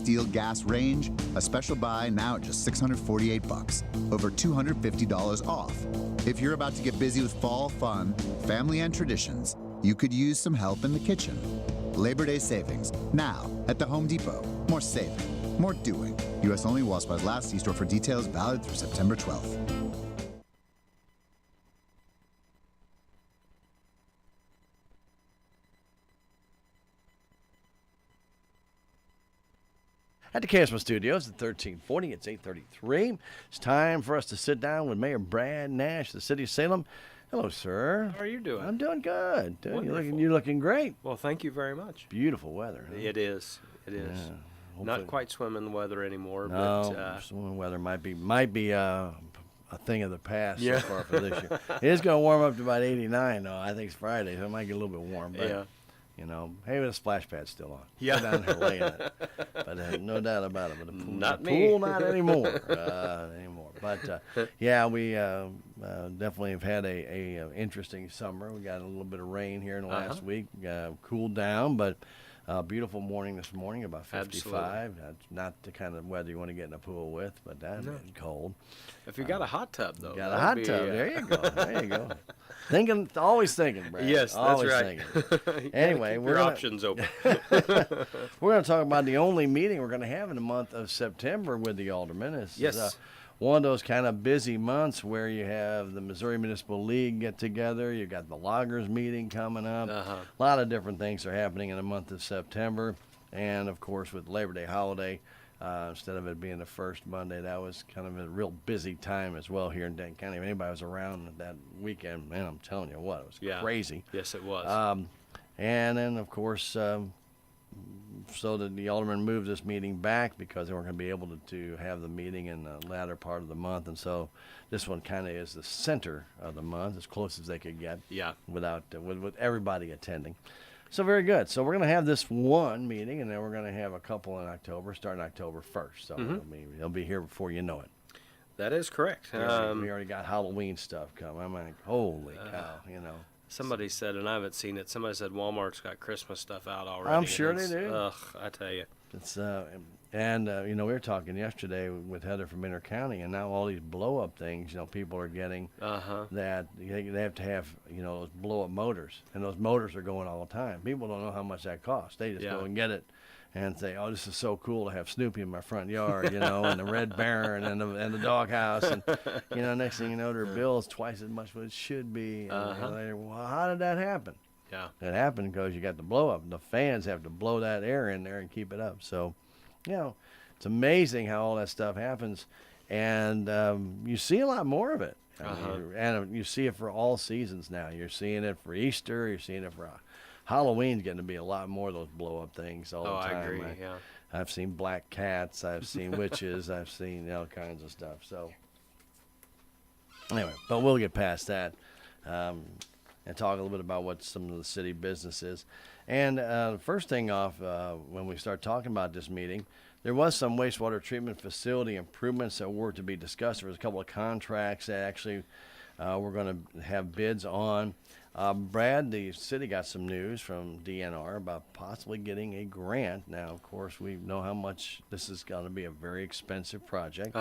steel gas range, a special buy now at just $648, over $250 off. If you're about to get busy with fall fun, family, and traditions, you could use some help in the kitchen. Labor Day savings, now at the Home Depot. More saving, more doing. U.S. only while supplies last. See store for details, valid through September 12th. At the KSMO studios at 1340, it's 8:33. It's time for us to sit down with Mayor Brad Nash, the city of Salem. Hello, sir. How are you doing? I'm doing good. Wonderful. You're looking great. Well, thank you very much. Beautiful weather. Huh? It is. It is. Yeah, Not quite swimming the weather anymore. No, but, swimming weather might be a thing of the past Yeah. so far for this year. It is going to warm up to about 89, though. I think it's Friday, so it might get a little bit warm. But, yeah. you know, hey, the splash pad's still on. Yeah. Go down there laying it. But no doubt about it. But the pool, Not the me. pool not anymore. But, yeah, we definitely have had a interesting summer. We got a little bit of rain here in the last week. Cooled down, but beautiful morning this morning, about 55. Absolutely. That's not the kind of weather you want to get in a pool with, but that's cold. If you got a hot tub, though. Got a hot tub. There you go. There you go. Always thinking, Brad. Yes, that's always right. Thinking. Anyway, keep your options open. We're going to talk about the only meeting we're going to have in the month of September with the aldermen. This Yes. is one of those kind of busy months where you have the Missouri Municipal League get together. You got the loggers meeting coming up. A lot of different things are happening in the month of September. And, of course, with Labor Day holiday, instead of it being the first Monday, that was kind of a real busy time as well here in Denton County. If anybody was around that weekend, man, I'm telling you what, it was crazy. Yes, it was. And then, of course, so that the aldermen moved this meeting back because they weren't going to be able to have the meeting in the latter part of the month. And so this one kind of is the center of the month, as close as they could get without with everybody attending. So very good. So we're going to have this one meeting, and then we're going to have a couple in October, starting October 1st. So it'll be here before you know it. That is correct. We already got Halloween stuff coming. I'm like, holy cow, you know. Somebody said, and I haven't seen it, somebody said Walmart's got Christmas stuff out already. I'm sure they do. Ugh, I tell you. It's you know, we were talking yesterday with Heather from Intercounty, and now all these blow-up things, you know, people are getting that they have to have, you know, those blow-up motors, and those motors are going all the time. People don't know how much that costs. They just go and get it and say, oh, this is so cool to have Snoopy in my front yard, you know, and the Red Baron and the doghouse, and, you know, next thing you know, their bill is twice as much what it should be. And they're, well, how did that happen? Yeah. It happened because you got the blow-up. The fans have to blow that air in there and keep it up. So, you know, it's amazing how all that stuff happens, and you see a lot more of it. And you see it for all seasons now. You're seeing it for Easter. You're seeing it for Halloween's getting to be a lot more of those blow-up things all the time. I agree, I've seen black cats. I've seen witches. I've seen all kinds of stuff. So anyway, but we'll get past that and talk a little bit about what some of the city business is. And first thing off, when we start talking about this meeting, there was some wastewater treatment facility improvements that were to be discussed. There was a couple of contracts that actually we're going to have bids on. Brad, the city got some news from DNR about possibly getting a grant. Now, of course, we know how much this is going to be a very expensive project.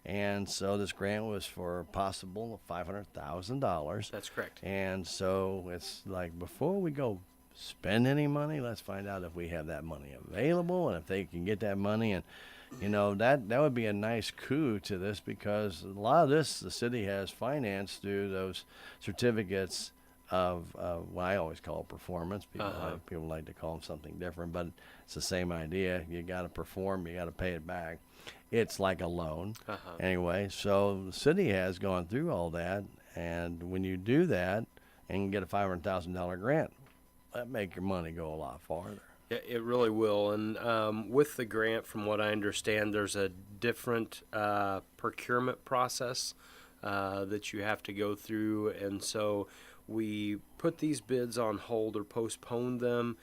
And so this grant was for possible $500,000. That's correct. And so it's like, before we go spend any money, let's find out if we have that money available and if they can get that money. And, you know, that would be a nice coup to this, because a lot of this the city has financed through those certificates of what I always call performance. People like to call them something different, but it's the same idea. You got to perform, you got to pay it back. It's like a loan. Anyway, so the city has gone through all that, and when you do that and get a $500,000 grant, that make your money go a lot farther. It really will. And with the grant, from what I understand, there's a different procurement process that you have to go through. And so we put these bids on hold or postponed them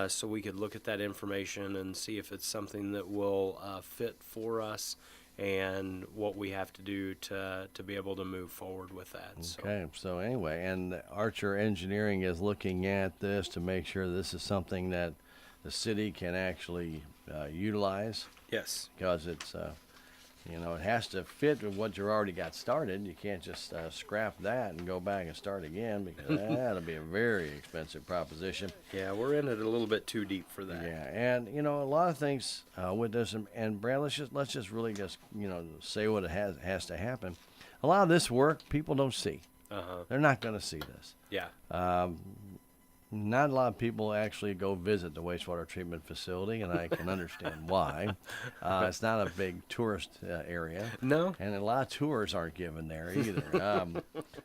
so we could look at that information and see if it's something that will fit for us and what we have to do to be able to move forward with that. Okay, so anyway, and Archer Engineering is looking at this to make sure this is something that the city can actually utilize, Yes. because it's it has to fit with what you already got started. You can't just scrap that and go back and start again, because that'll be a very expensive proposition. Yeah, we're in it a little bit too deep for that. Yeah, and a lot of things with this, and Brad, let's just really say what it has to happen. A lot of this work people don't see. They're not going to see this. Yeah. Not a lot of people actually go visit the wastewater treatment facility, and I can understand why. It's not a big tourist area. No. And a lot of tours aren't given there either.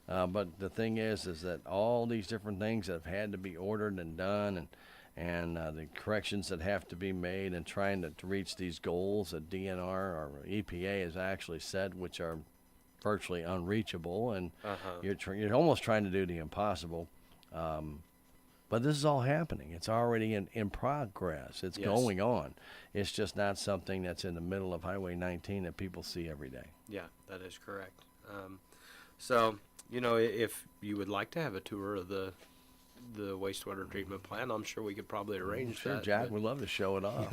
But the thing is that all these different things that have had to be ordered and done, and the corrections that have to be made, and trying to reach these goals that DNR or EPA has actually set, which are virtually unreachable, and you're almost trying to do the impossible. But this is all happening. It's already in progress. It's going on. It's just not something that's in the middle of Highway 19 that people see every day. Yeah, that is correct. So, if you would like to have a tour of the wastewater treatment plant, I'm sure we could probably arrange Sure, that. Jack would love to show it off.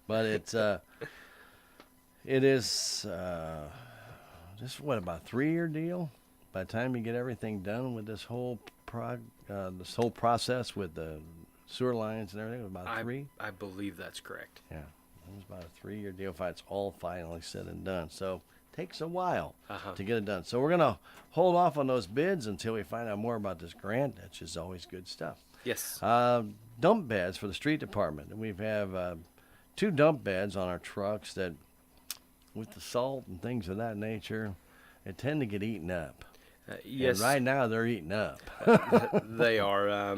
But it is just about a 3-year deal. By the time you get everything done with this whole process with the sewer lines and everything, it was about 3. I believe that's correct. Yeah, it was about a 3-year deal if it's all finally said and done. So it takes a while to get it done. So we're gonna hold off on those bids until we find out more about this grant, which is always good stuff. Yes. Dump beds for the street department. We have 2 dump beds on our trucks that, with the salt and things of that nature, they tend to get eaten up. Yes. And right now they're eaten up. They are.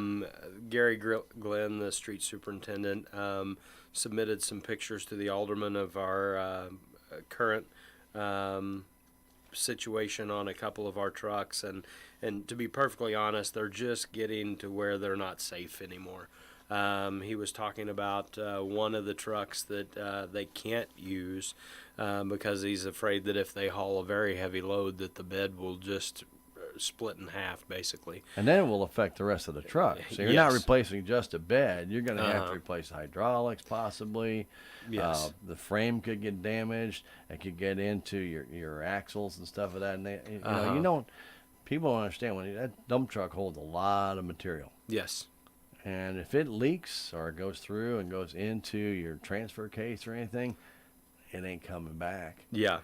Gary Glenn, the street superintendent, submitted some pictures to the alderman of our current situation on a couple of our trucks, and to be perfectly honest, they're just getting to where they're not safe anymore. He was talking about one of the trucks that they can't use because he's afraid that if they haul a very heavy load, that the bed will just split in half, basically. And then it will affect the rest of the truck. So you're not replacing just a bed. You're going to have to replace hydraulics, possibly. Yes. The frame could get damaged. It could get into your axles and stuff of that. And people don't understand, that dump truck holds a lot of material. Yes. And if it leaks or it goes through and goes into your transfer case or anything, it ain't coming back. Yeah.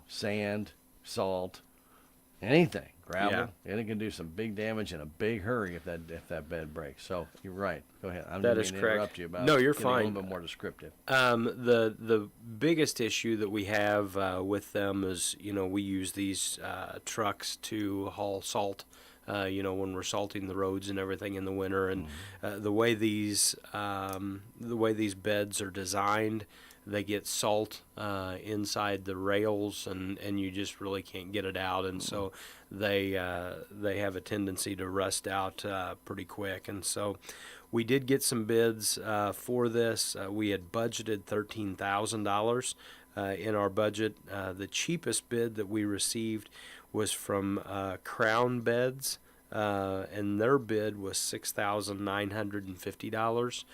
Sand, salt, anything, gravel, and it can do some big damage in a big hurry if that bed breaks. So you're right. Go ahead. I'm That not is going to correct. interrupt you about. No, you're getting fine. A little bit more descriptive. The biggest issue that we have with them is, we use these trucks to haul salt. When we're salting the roads and everything in the winter, and the way these beds are designed, they get salt inside the rails, and you just really can't get it out, and so they have a tendency to rust out pretty quick. And so we did get some bids for this. We had budgeted $13,000 in our budget. The cheapest bid that we received was from Crown Beds, and their bid was $6,950.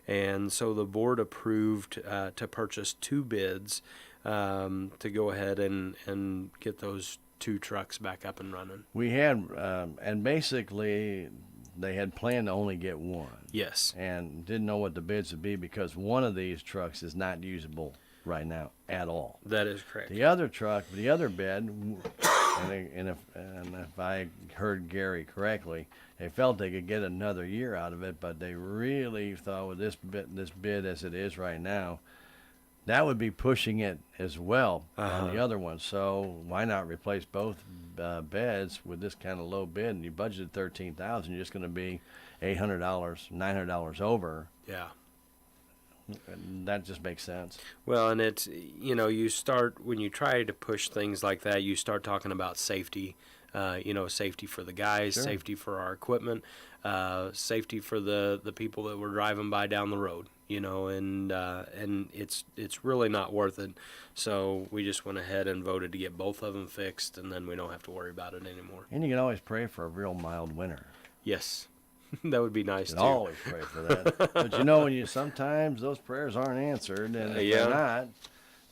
And so the board approved to purchase 2 bids to go ahead and get those 2 trucks back up and running. We had, and basically they had planned to only get 1. Yes. And didn't know what the bids would be because one of these trucks is not usable right now at all. That is correct. The other truck, the other bed, and if I heard Gary correctly, they felt they could get another year out of it, but they really thought with this bid as it is right now, that would be pushing it as well on the other one. So why not replace both beds with this kind of low bid? And you budgeted $13,000, you're just going to be $800, $900 over. Yeah. That just makes sense. Well, and it's, you start, when you try to push things like that, you start talking about safety, safety for the guys, Sure. Safety for our equipment, safety for the people that we're driving by down the road, and it's really not worth it. So we just went ahead and voted to get both of them fixed, and then we don't have to worry about it anymore. And you can always pray for a real mild winter. Yes. That would be nice You too. can always pray for that. But you know, when you sometimes those prayers aren't answered, and if Yeah. they're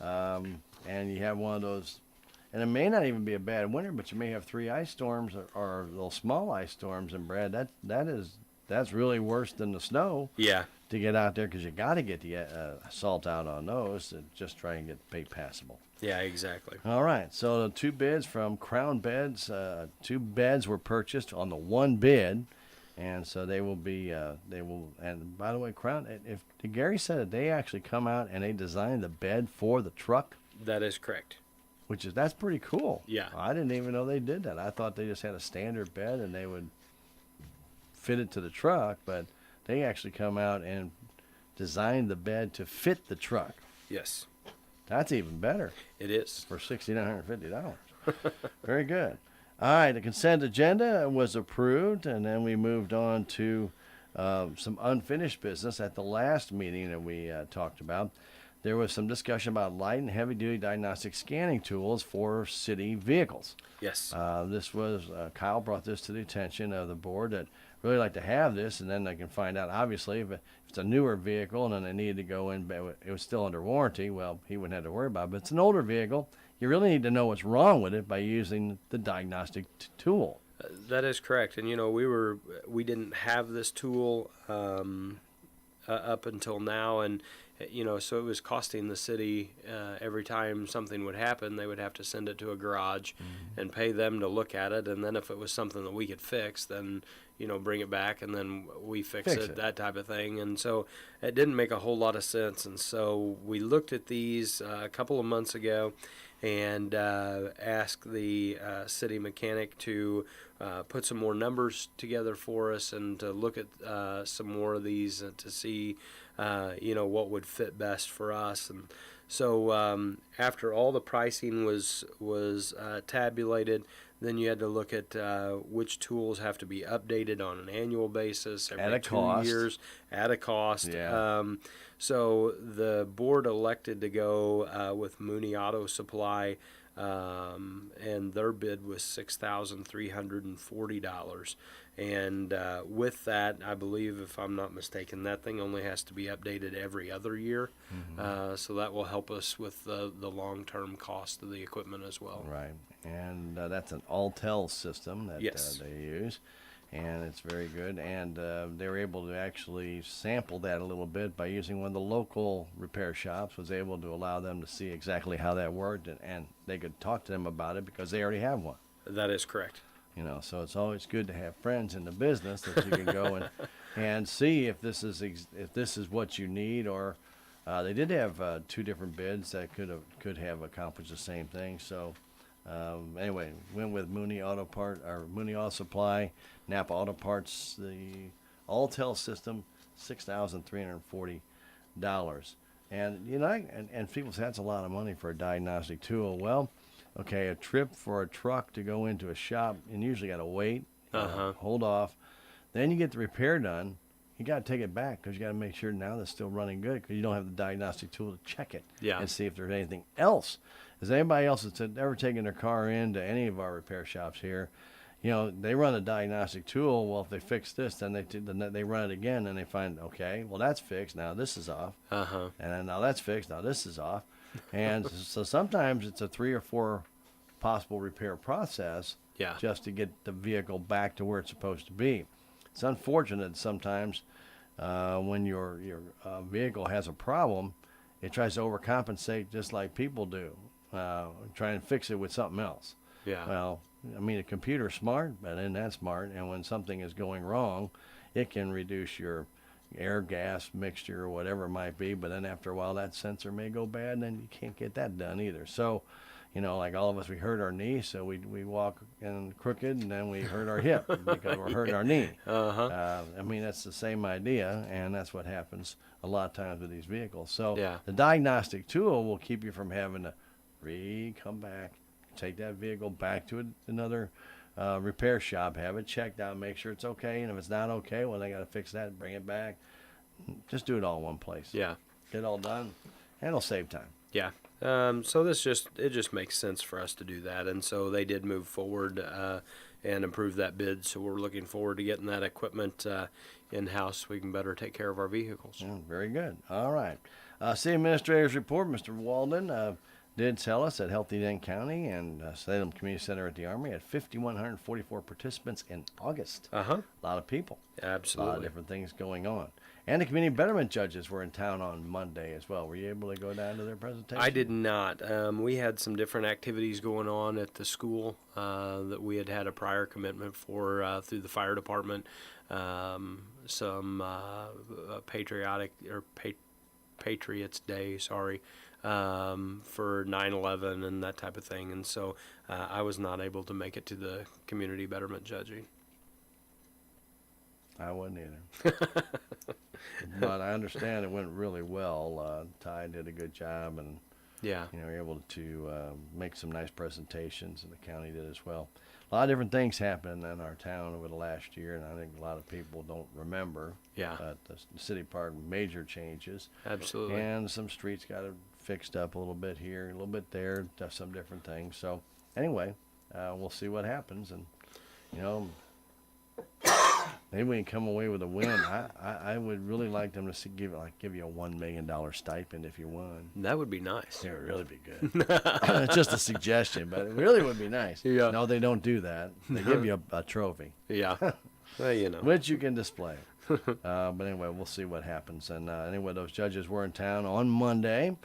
not, and you have one of those, and it may not even be a bad winter, but you may have 3 ice storms or little small ice storms, and Brad, that's really worse than the snow Yeah. to get out there, because you got to get the salt out on those to just try and get passable. Yeah, exactly. All right, so the 2 bids from Crown Beds, 2 beds were purchased on the 1 bid, and so they will be, and by the way, Crown, if Gary said that they actually come out and they designed the bed for the truck, That is correct. that's pretty cool. Yeah. I didn't even know they did that. I thought they just had a standard bed and they would fit it to the truck, but they actually come out and design the bed to fit the truck. Yes, That's even better it is. for $6,950. Very good. All right, the consent agenda was approved, and then we moved on to some unfinished business at the last meeting that we talked about. There was some discussion about light and heavy-duty diagnostic scanning tools for city vehicles. Yes. This was Kyle brought this to the attention of the board that really like to have this, and then they can find out, obviously, if it's a newer vehicle and then they needed to go in, but it was still under warranty, well, he wouldn't have to worry about it. But it's an older vehicle. You really need to know what's wrong with it by using the diagnostic tool. That is correct. And, we didn't have this tool up until now. And, so it was costing the city every time something would happen, they would have to send it to a garage and pay them to look at it. And then if it was something that we could fix, then, bring it back and then we fix it, that type of thing. And so it didn't make a whole lot of sense. And so we looked at these a couple of months ago and asked the city mechanic to put some more numbers together for us and to look at some more of these to see, what would fit best for us. And so after all the pricing was tabulated, then you had to look at which tools have to be updated on an annual basis every At a 2 cost. years at a cost. Yeah. So the board elected to go with Mooney Auto Supply, and their bid was $6,340. And with that, I believe, if I'm not mistaken, that thing only has to be updated every other year. So that will help us with the long-term cost of the equipment as well. Right, and that's an Altel system that Yes. they use, and it's very good. And they were able to actually sample that a little bit by using one of the local repair shops, was able to allow them to see exactly how that worked, and they could talk to them about it because they already have one. That is correct. So it's always good to have friends in the business that you can go and see if this is what you need. Or they did have 2 different bids that could have accomplished the same thing. So anyway, went with Mooney Auto Supply, Napa Auto Parts, the Altel system, $6,340. And and people say that's a lot of money for a diagnostic tool. Well, okay, a trip for a truck to go into a shop, and usually got to wait, hold off. Then you get the repair done. You got to take it back because you got to make sure now that's still running good, because you don't have the diagnostic tool to check it and see if there's anything else. Is anybody else that's ever taken their car into any of our repair shops here? They run a diagnostic tool. Well, if they fix this, then they run it again, and they find, okay, well, that's fixed. Now this is off. And then now that's fixed. Now this is off. And so sometimes it's a 3 or 4 possible repair process just to get the vehicle back to where it's supposed to be. It's unfortunate sometimes when your vehicle has a problem, it tries to overcompensate just like people do, try and fix it with something else. Well, a computer's smart, but isn't that smart? And when something is going wrong, it can reduce your air gas mixture or whatever it might be, but then after a while that sensor may go bad, and then you can't get that done either. So like all of us, we hurt our knee, so we walk in crooked, and then we hurt our hip because we're hurting our knee. That's the same idea, and that's what happens a lot of times with these vehicles. So the diagnostic tool will keep you from having to come back, take that vehicle back to another repair shop, have it checked out, make sure it's okay, and if it's not okay, well, they got to fix that, bring it back. Just do it all in one place. Get it all done, and it'll save time. Yeah. So it just makes sense for us to do that, and so they did move forward and improve that bid. So we're looking forward to getting that equipment in house so we can better take care of our vehicles. Yeah, very good. All right. City Administrator's report, Mr. Walden did tell us that Healthy Dent County and Salem Community Center at the Army had 5,144 participants in August. Uh-huh. A lot of people. Absolutely. A lot of different things going on. And the community betterment judges were in town on Monday as well. Were you able to go down to their presentation? I did not. We had some different activities going on at the school that we had a prior commitment for through the fire department. Some patriotic or Patriots Day, sorry, for 9/11 and that type of thing. And so I was not able to make it to the community betterment judging. I wasn't either. But I understand it went really well. Ty did a good job, and Yeah. were able to make some nice presentations, and the county did as well. A lot of different things happened in our town over the last year, and I think a lot of people don't remember. Yeah. But the city park, major changes, Absolutely. and some streets got fixed up a little bit here, a little bit there, some different things. So anyway, we'll see what happens, and maybe we can come away with a win. I would really like them to give you a $1 million stipend if you won. That would be nice. It would really be good. It's just a suggestion, but it really would be nice. Yeah. No, they don't do that. They give you a trophy, Yeah. Well, which you can display. But anyway, we'll see what happens. And anyway, those judges were in town on Monday,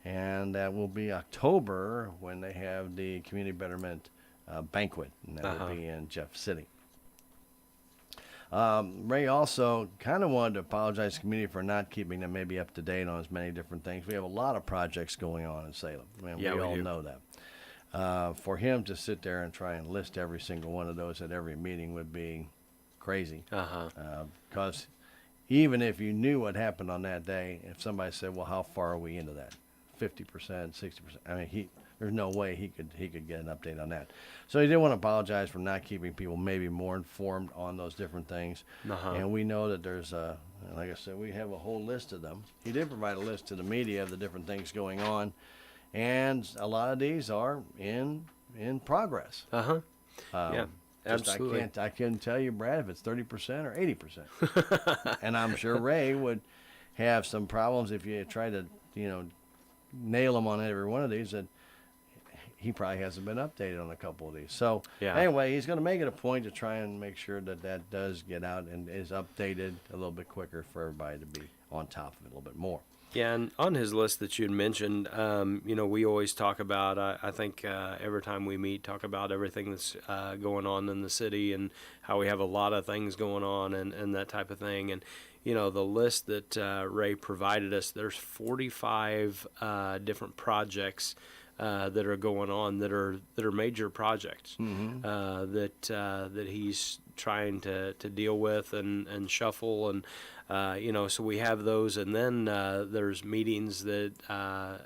and that will be October when they have the community betterment banquet, and that will be in Jeff City. Ray also kind of wanted to apologize to the community for not keeping them maybe up to date on as many different things. We have a lot of projects going on in Salem. Yeah, we we all do. know that. For him to sit there and try and list every single one of those at every meeting would be crazy. Because even if you knew what happened on that day, if somebody said, well, how far are we into that? 50%, 60%. I mean, there's no way he could get an update on that. So he did want to apologize for not keeping people maybe more informed on those different things. And we know that there's like I said, we have a whole list of them. He did provide a list to the media of the different things going on, and a lot of these are in progress. Yeah. Absolutely. I can't tell you, Brad, if it's 30% or 80%. And I'm sure Ray would have some problems if you try to, nail him on every one of these, that he probably hasn't been updated on a couple of these. So anyway, he's going to make it a point to try and make sure that does get out and is updated a little bit quicker for everybody to be on top of it a little bit more. Yeah, and on his list that you had mentioned, we always talk about, I think every time we meet, talk about everything that's going on in the city and how we have a lot of things going on and that type of thing. And, the list that Ray provided us, there's 45 different projects that are going on that are major projects that he's trying to deal with and shuffle and so we have those, and then there's meetings that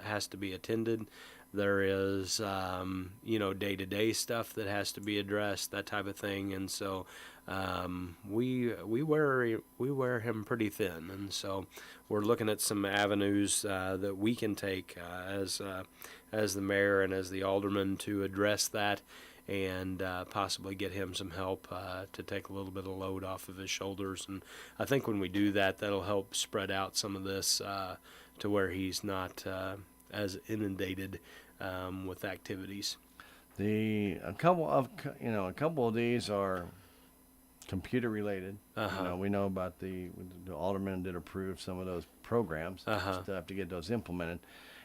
has to be attended. There is day-to-day stuff that has to be addressed, that type of thing, and so we wear him pretty thin, and so we're looking at some avenues that we can take as the mayor and as the alderman to address that, and possibly get him some help to take a little bit of load off of his shoulders. And I think when we do that, that'll help spread out some of this to where he's not as inundated with activities. A couple of these are computer related. We know about the alderman did approve some of those programs. Still have to get those implemented,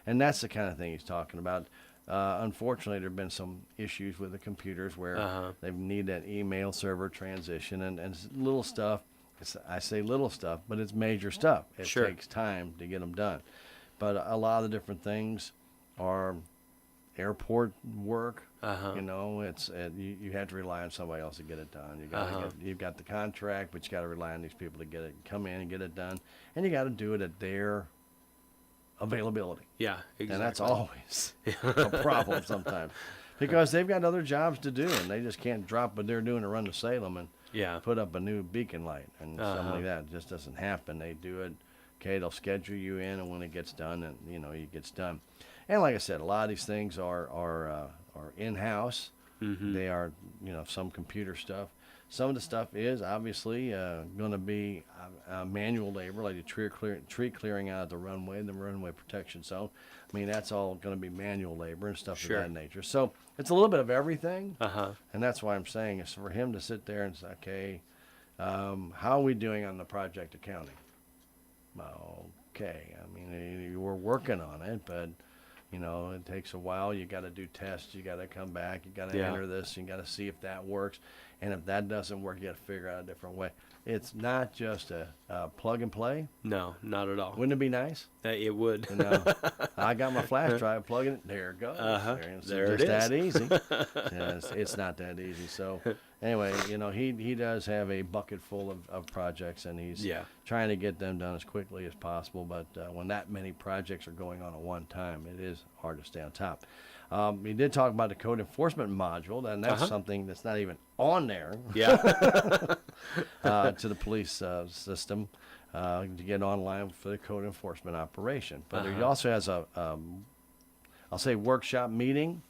and that's the kind of thing he's talking about. Unfortunately, there have been some issues with the computers where they need that email server transition and it's little stuff. I say little stuff, but it's major stuff. It takes time to get them done. But a lot of the different things are airport work. It's you have to rely on somebody else to get it done. You've got the contract, but you got to rely on these people to come in and get it done, and you got to do it at their availability. Yeah, exactly. And that's always a problem sometimes because they've got other jobs to do and they just can't drop what they're doing to run to Salem and put up a new beacon light and something like that. It just doesn't happen. They do it Okay, they'll schedule you in, and when it gets done, and it gets done. And like I said, a lot of these things are in-house. They are, some computer stuff. Some of the stuff is obviously going to be manual labor, like the tree clearing out of the runway protection zone. I mean, that's all going to be manual labor and stuff of that nature. So it's a little bit of everything. And that's why I'm saying is for him to sit there and say, okay, how are we doing on the project accounting? Okay, I mean, we're working on it, but it takes a while. You got to do tests. You got to come back. You got to enter this. You got to see if that works. And if that doesn't work, you got to figure out a different way. It's not just a plug and play. No, not at all. Wouldn't it be nice? It would. I got my flash drive, plug it. There it goes. There it is. That easy. It's not that easy. So anyway, he does have a bucket full of projects, and he's trying to get them done as quickly as possible. But when that many projects are going on at one time, it is hard to stay on top. He did talk about the code enforcement module, and that's something that's not even on there. To the police system to get online for the code enforcement operation. But he also has a, I'll say, workshop meeting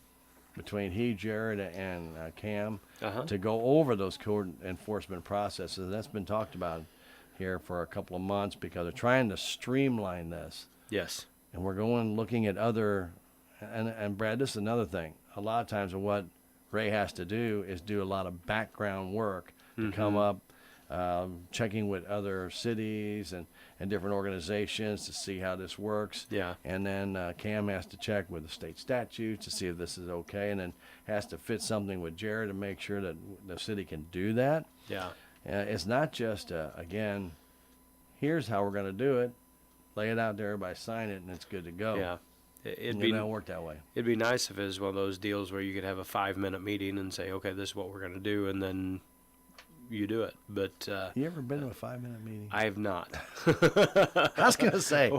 between he, Jared, and Cam to go over those code enforcement processes. That's been talked about here for a couple of months because they're trying to streamline this. Yes. And we're looking at other, and Brad, this is another thing. A lot of times what Ray has to do is do a lot of background work to come up, checking with other cities and different organizations to see how this works. And then Cam has to check with the state statutes to see if this is okay, and then has to fit something with Jared to make sure that the city can do that. It's not just, again, here's how we're going to do it, lay it out there, everybody sign it, and it's good to go. It don't work that way. It'd be nice if it was one of those deals where you could have a 5-minute meeting and say, okay, this is what we're going to do, and then you do it. But you ever been to a 5-minute meeting? I have not. I was going to say,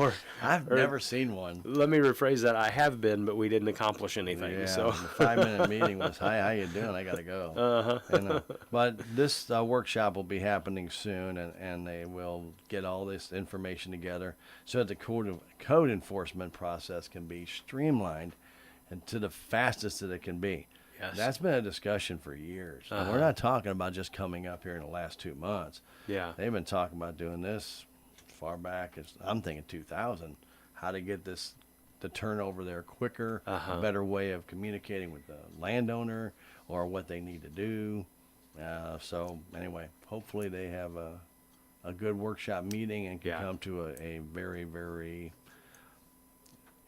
I've never seen one. Let me rephrase that. I have been, but we didn't accomplish anything. Yeah, so the 5-minute meeting was, hi, how you doing? I got to go. But this workshop will be happening soon, and they will get all this information together so that the code enforcement process can be streamlined and to the fastest that it can be. That's been a discussion for years. And we're not talking about just coming up here in the last 2 months. They've been talking about doing this far back as, I'm thinking 2000, how to get the turnover there quicker, a better way of communicating with the landowner or what they need to do. So anyway, hopefully they have a good workshop meeting and can come to a very, very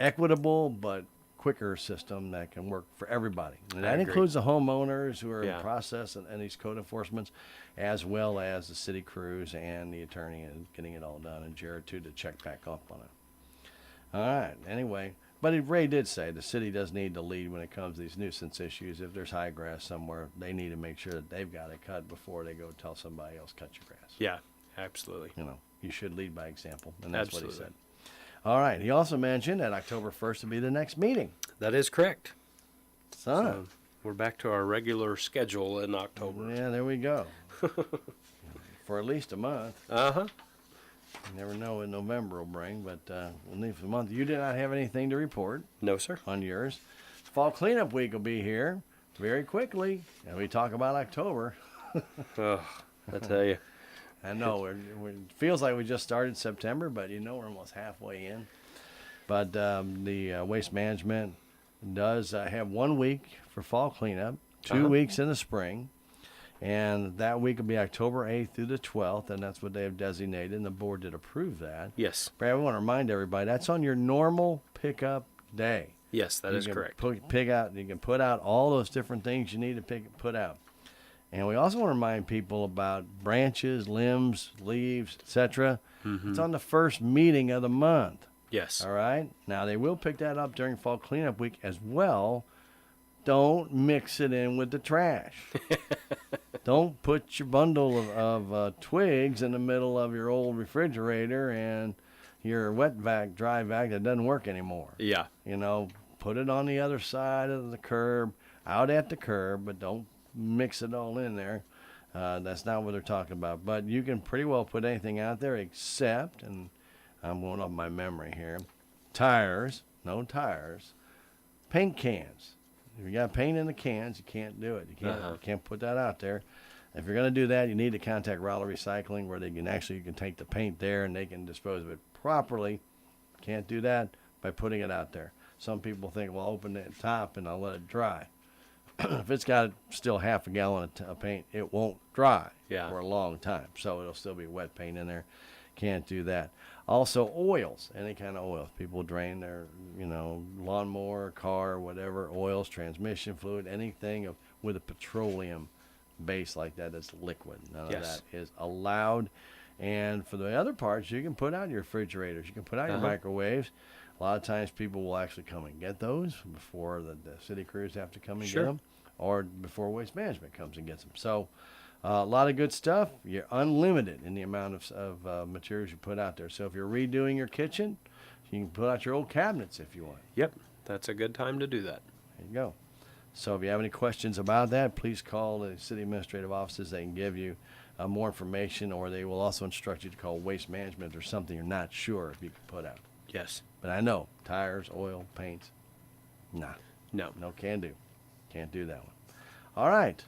equitable but quicker system that can work for everybody. And that includes the homeowners who are in process and these code enforcements, as well as the city crews and the attorney and getting it all done, and Jared too to check back up on it. All right, anyway, but Ray did say the city does need to lead when it comes to these nuisance issues. If there's high grass somewhere, they need to make sure that they've got it cut before they go tell somebody else cut your grass. Absolutely. You should lead by example, and that's what he said. All right. He also mentioned that October 1st will be the next meeting. That is correct. So we're back to our regular schedule in October. Yeah, there we go. For at least a month. You never know what November will bring, but we'll need for the month. You did not have anything to report. No, sir. On yours. Fall cleanup week will be here very quickly, and we talk about October. I tell you. I know, it feels like we just started September, but we're almost halfway in. But the Waste Management does have 1 week for fall cleanup, 2 weeks in the spring, and that week will be October 8th through the 12th, and that's what they have designated, and the board did approve that. Yes. Brad, I want to remind everybody, that's on your normal pickup day. Yes, that is correct. You can put out all those different things you need to put out. And we also want to remind people about branches, limbs, leaves, etc. It's on the first meeting of the month. Yes. All right? Now, they will pick that up during fall cleanup week as well. Don't mix it in with the trash. Don't put your bundle of twigs in the middle of your old refrigerator and your wet vac, dry vac that doesn't work anymore. Put it on the other side of the curb, out at the curb, but don't mix it all in there. That's not what they're talking about. But you can pretty well put anything out there except, and I'm going off my memory here. Tires, no tires. Paint cans. If you got paint in the cans, you can't do it. You can't put that out there. If you're going to do that, you need to contact Roller Recycling, where they can you can take the paint there and they can dispose of it properly. Can't do that by putting it out there. Some people think, well, open the top and I'll let it dry. If it's got still half a gallon of paint, it won't dry for a long time. So it'll still be wet paint in there. Can't do that. Also, oils, any kind of oils. People drain their, lawnmower, car, whatever, oils, transmission fluid, anything with a petroleum base like that that's liquid. None of that is allowed. And for the other parts, you can put out your refrigerators. You can put out your microwaves. A lot of times people will actually come and get those before the city crews have to come and get them, or before Waste Management comes and gets them. So a lot of good stuff. You're unlimited in the amount of materials you put out there. So if you're redoing your kitchen, you can put out your old cabinets if you want. Yep, that's a good time to do that. There you go. So if you have any questions about that, please call the city administrative offices. They can give you more information, or they will also instruct you to call Waste Management or something you're not sure if you can put out. Yes. But I know tires, oil, paints, no, can do. Can't do that one. All right.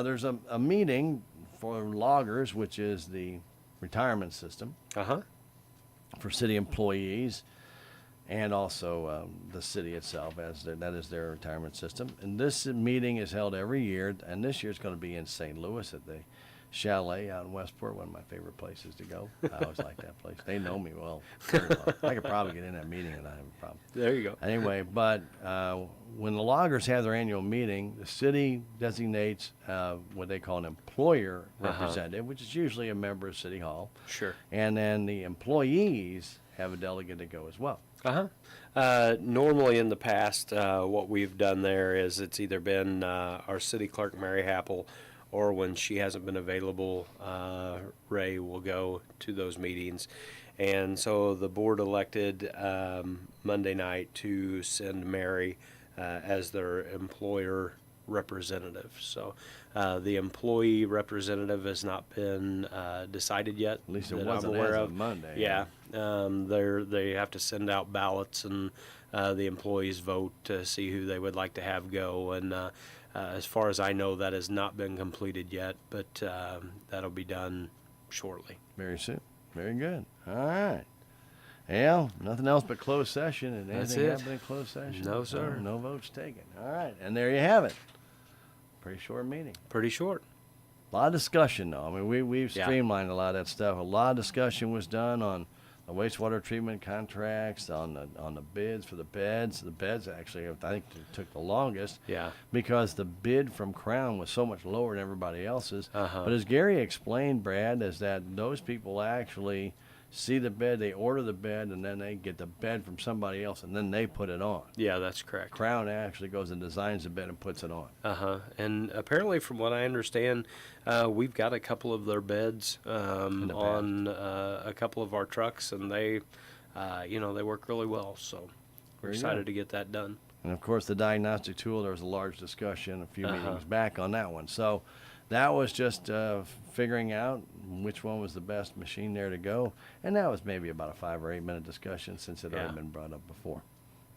There's a meeting for loggers, which is the retirement system for city employees, and also the city itself, that is their retirement system. And this meeting is held every year, and this year it's going to be in St. Louis at the Chalet out in Westport, one of my favorite places to go. I always like that place. They know me well. Very well. I could probably get in that meeting and I have a problem. There you go. Anyway, but when the loggers have their annual meeting, the city designates what they call an employer representative, which is usually a member of City Hall. Sure. And then the employees have a delegate to go as well. Normally in the past, what we've done there is it's either been our city clerk, Mary Happel, or when she hasn't been available, Ray will go to those meetings. And so the board elected Monday night to send Mary as their employer representative. So the employee representative has not been decided yet. At least it that wasn't I'm aware as of Monday. Yeah, they have to send out ballots, and the employees vote to see who they would like to have go. And as far as I know, that has not been completed yet, but that'll be done shortly. Very soon. Very good. All right. Well, nothing else but closed session. And That's anything it. happen in closed session? No, sir. No votes taken. All right. And there you have it. Pretty short meeting. Pretty short. A lot of discussion, though. I mean, we've Yeah. streamlined a lot of that stuff. A lot of discussion was done on the wastewater treatment contracts, on the bids for the beds. The beds actually, I think, took the longest. Yeah. Because the bid from Crown was so much lower than everybody else's. Uh-huh. But as Gary explained, Brad, is that those people actually see the bed, they order the bed, and then they get the bed from somebody else, and then they put it on. Yeah, that's correct. Crown actually goes and designs the bed and puts it on. And apparently, from what I understand, we've got a couple of their beds on a couple of our trucks, and they work really well. So we're Very excited good. to get that done. And of course, the diagnostic tool, there was a large discussion a few meetings back on that one. So that was just figuring out which one was the best machine there to go. And that was maybe about a 5 or 8 minute discussion, since it had already been brought up before.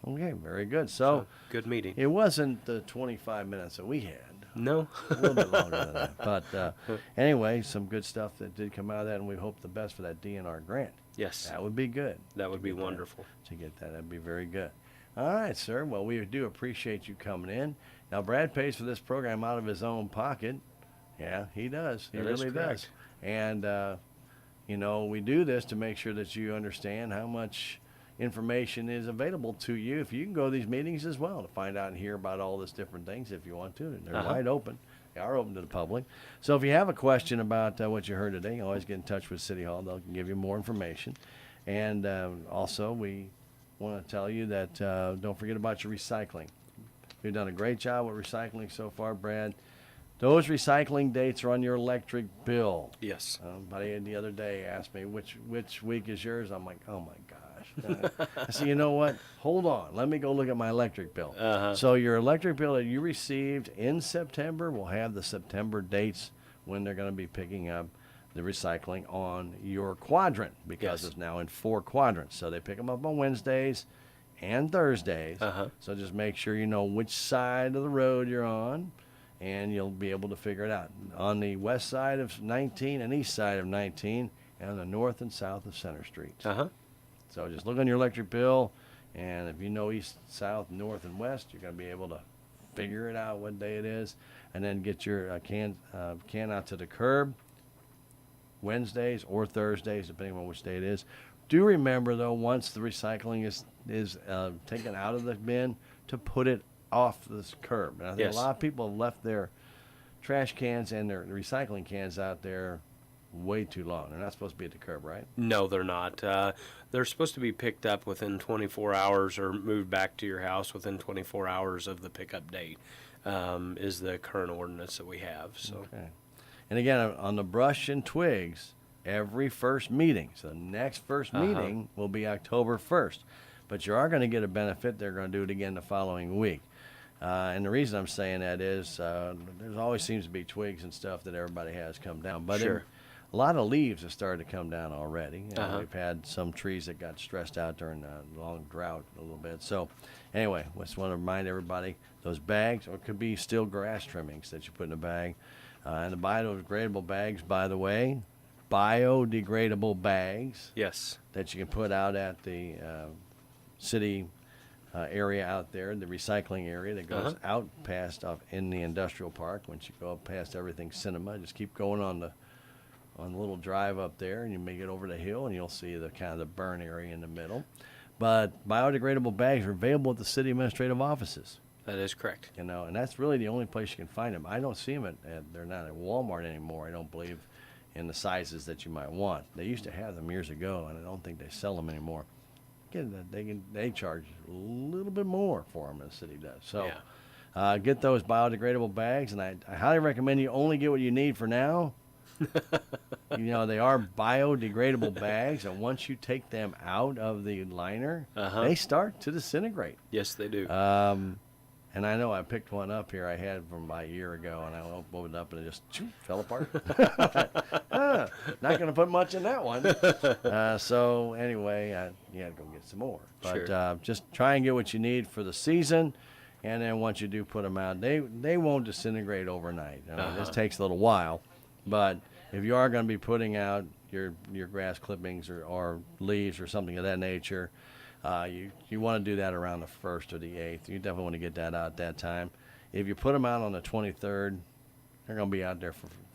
Okay, very good. So good meeting. it wasn't the 25 minutes that we had. No. A little bit longer than that. But anyway, some good stuff that did come out of that, and we hope the best for that DNR grant. Yes. That would be good. That would be wonderful. To get that, that'd be very good. All right, sir. Well, we do appreciate you coming in. Now, Brad pays for this program out of his own pocket. Yeah, he does. He That is really does. correct. And, we do this to make sure that you understand how much information is available to you. If you can go to these meetings as well to find out and hear about all these different things if you want to. And they're wide open. They are open to the public. So if you have a question about what you heard today, always get in touch with City Hall. They'll give you more information. And also, we want to tell you that don't forget about your recycling. We've done a great job with recycling so far, Brad. Those recycling dates are on your electric bill. Yes. Somebody the other day asked me, which week is yours? I'm like, oh, my gosh. I said, you know what? Hold on. Let me go look at my electric bill. So your electric bill that you received in September will have the September dates when they're going to be picking up the recycling on your quadrant because Yes. it's now in 4 quadrants. So they pick them up on Wednesdays and Thursdays. Uh-huh. So just make sure you know which side of the road you're on, and you'll be able to figure it out. On the west side of 19 and east side of 19, and on the north and south of Center Street. Uh-huh. So just look on your electric bill, and if you know east, south, north, and west, you're going to be able to figure it out what day it is, and then get your can out to the curb Wednesdays or Thursdays, depending on which day it is. Do remember, though, once the recycling is taken out of the bin, to put it off this curb. And I think Yes. a lot of people have left their trash cans and their recycling cans out there way too long. They're not supposed to be at the curb, right? No, they're not. They're supposed to be picked up within 24 hours or moved back to your house within 24 hours of the pickup date, is the current ordinance that we have. So, Okay. And again, on the brush and twigs, every first meeting. So the next first meeting will be October 1st. But you are going to get a benefit. They're going to do it again the following week. And the reason I'm saying that is there's always seems to be twigs and stuff that everybody has come down. But Sure. a lot of leaves have started to come down already. Uh-huh. We've had some trees that got stressed out during the long drought a little bit. So anyway, just want to remind everybody, those bags, or it could be still grass trimmings that you put in a bag. And the biodegradable bags, by the way, biodegradable bags yes. that you can put out at the city area out there, the recycling area that goes out past off in the industrial park. Once you go up past everything cinema, just keep going on the little drive up there, and you may get over the hill, and you'll see the kind of the burn area in the middle. But biodegradable bags are available at the city administrative offices. That is correct. You know, and that's really the only place you can find them. I don't see them they're not at Walmart anymore. I don't believe in the sizes that you might want. They used to have them years ago, and I don't think they sell them anymore. They charge a little bit more for them than the city does. So Yeah. get those biodegradable bags, and I highly recommend you only get what you need for now. You know, they are biodegradable bags, and once you take them out of the liner, they start to disintegrate. Yes, they do. And I know I picked one up here I had from about a year ago, and I opened it up and it just fell apart. Not going to put much in that one. So anyway, you had to go get some more. But Sure. just try and get what you need for the season, and then once you do put them out, they won't disintegrate overnight. I mean, this takes a little while, but if you are going to be putting out your grass clippings or leaves or something of that nature, you want to do that around the 1st or the 8th. You definitely want to get that out at that time. If you put them out on the 23rd, they're going to be out there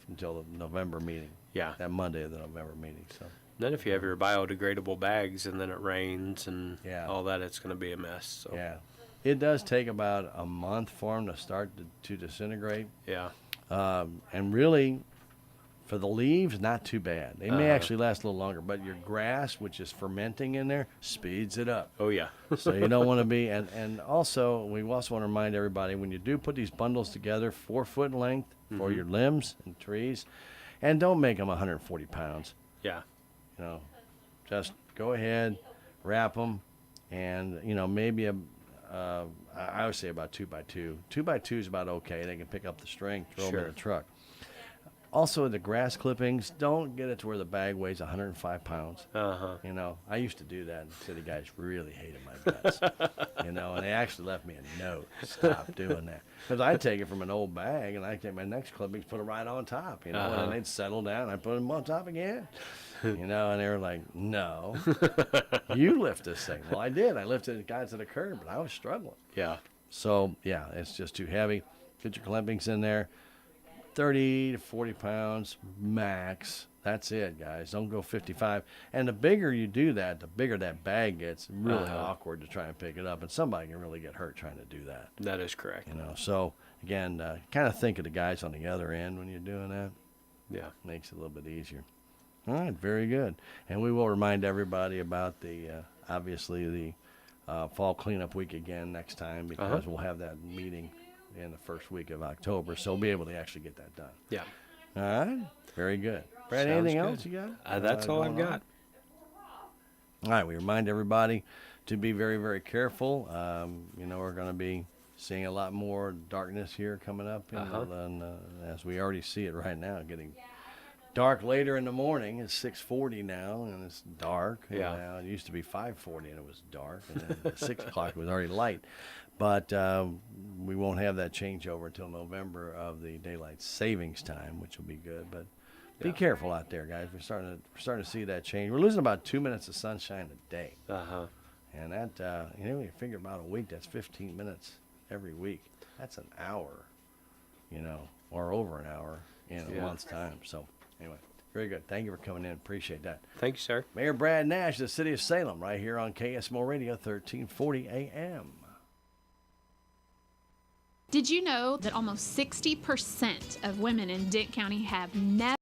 until the November meeting. Yeah. That Monday of the November meeting. So Then if you have your biodegradable bags and then it rains and Yeah. all that, it's going to be a mess. So yeah, it does take about a month for them to start to disintegrate. yeah. And really, for the leaves, not too bad. They may actually last a little longer, but your grass, which is fermenting in there, speeds it up. Oh yeah. So you don't want to be, and also, we also want to remind everybody, when you do put these bundles together, 4 foot in length for your limbs and trees, and don't make them 140 pounds. Yeah. You know, just go ahead, wrap them, and, you know, maybe I would say about 2 by 2. 2 by 2 is about okay. They can pick up the string, throw them in Sure. a truck. Also, the grass clippings, don't get it to where the bag weighs 105 pounds. You know, I used to do that, and city guys really hated my guts. You know, and they actually left me a note. Stop doing that. Because I'd take it from an old bag, and I'd take my next clippings, put it right on top, you know, and then they'd settle down, and I'd put them on top again. You know, and they were like, no, you lift this thing. Well, I did. I lifted it, got it to the curb, but I was struggling. Yeah. So, yeah, it's just too heavy. Get your clippings in there. 30 to 40 pounds max. That's it, guys. Don't go 55. And the bigger you do that, the bigger that bag gets. Really awkward to try and pick it up, and somebody can really get hurt trying to do that. That is correct. You know, so again, kind of think of the guys on the other end when you're doing that. Yeah. Makes it a little bit easier. All right, very good. And we will remind everybody about obviously the fall cleanup week again next time, because we'll have that meeting in the first week of October, so we'll be able to actually get that done. Yeah. All right, very good. Brad, Sounds anything good. else you got? That's all I've going on? got. All right, we remind everybody to be very, very careful. You know, we're going to be seeing a lot more darkness here coming up, as we already see it right now, getting dark later in the morning. It's 6:40 now, and it's dark. Yeah. Now, it used to be 5:40, and it was dark. And then at 6 o'clock, it was already light. But we won't have that changeover until November of the daylight savings time, which will be good. But be careful out there, guys. We're starting to see that change. We're losing about 2 minutes of sunshine a day. And that, you figure about a week, that's 15 minutes every week. That's an hour, or over an hour in a month's time. So, anyway, very good. Thank you for coming in. Appreciate that. Thank you, sir. Mayor Brad Nash, the City of Salem, right here on KSMO Radio, 1340 AM. Did you know that almost 60% of women in Dent County have never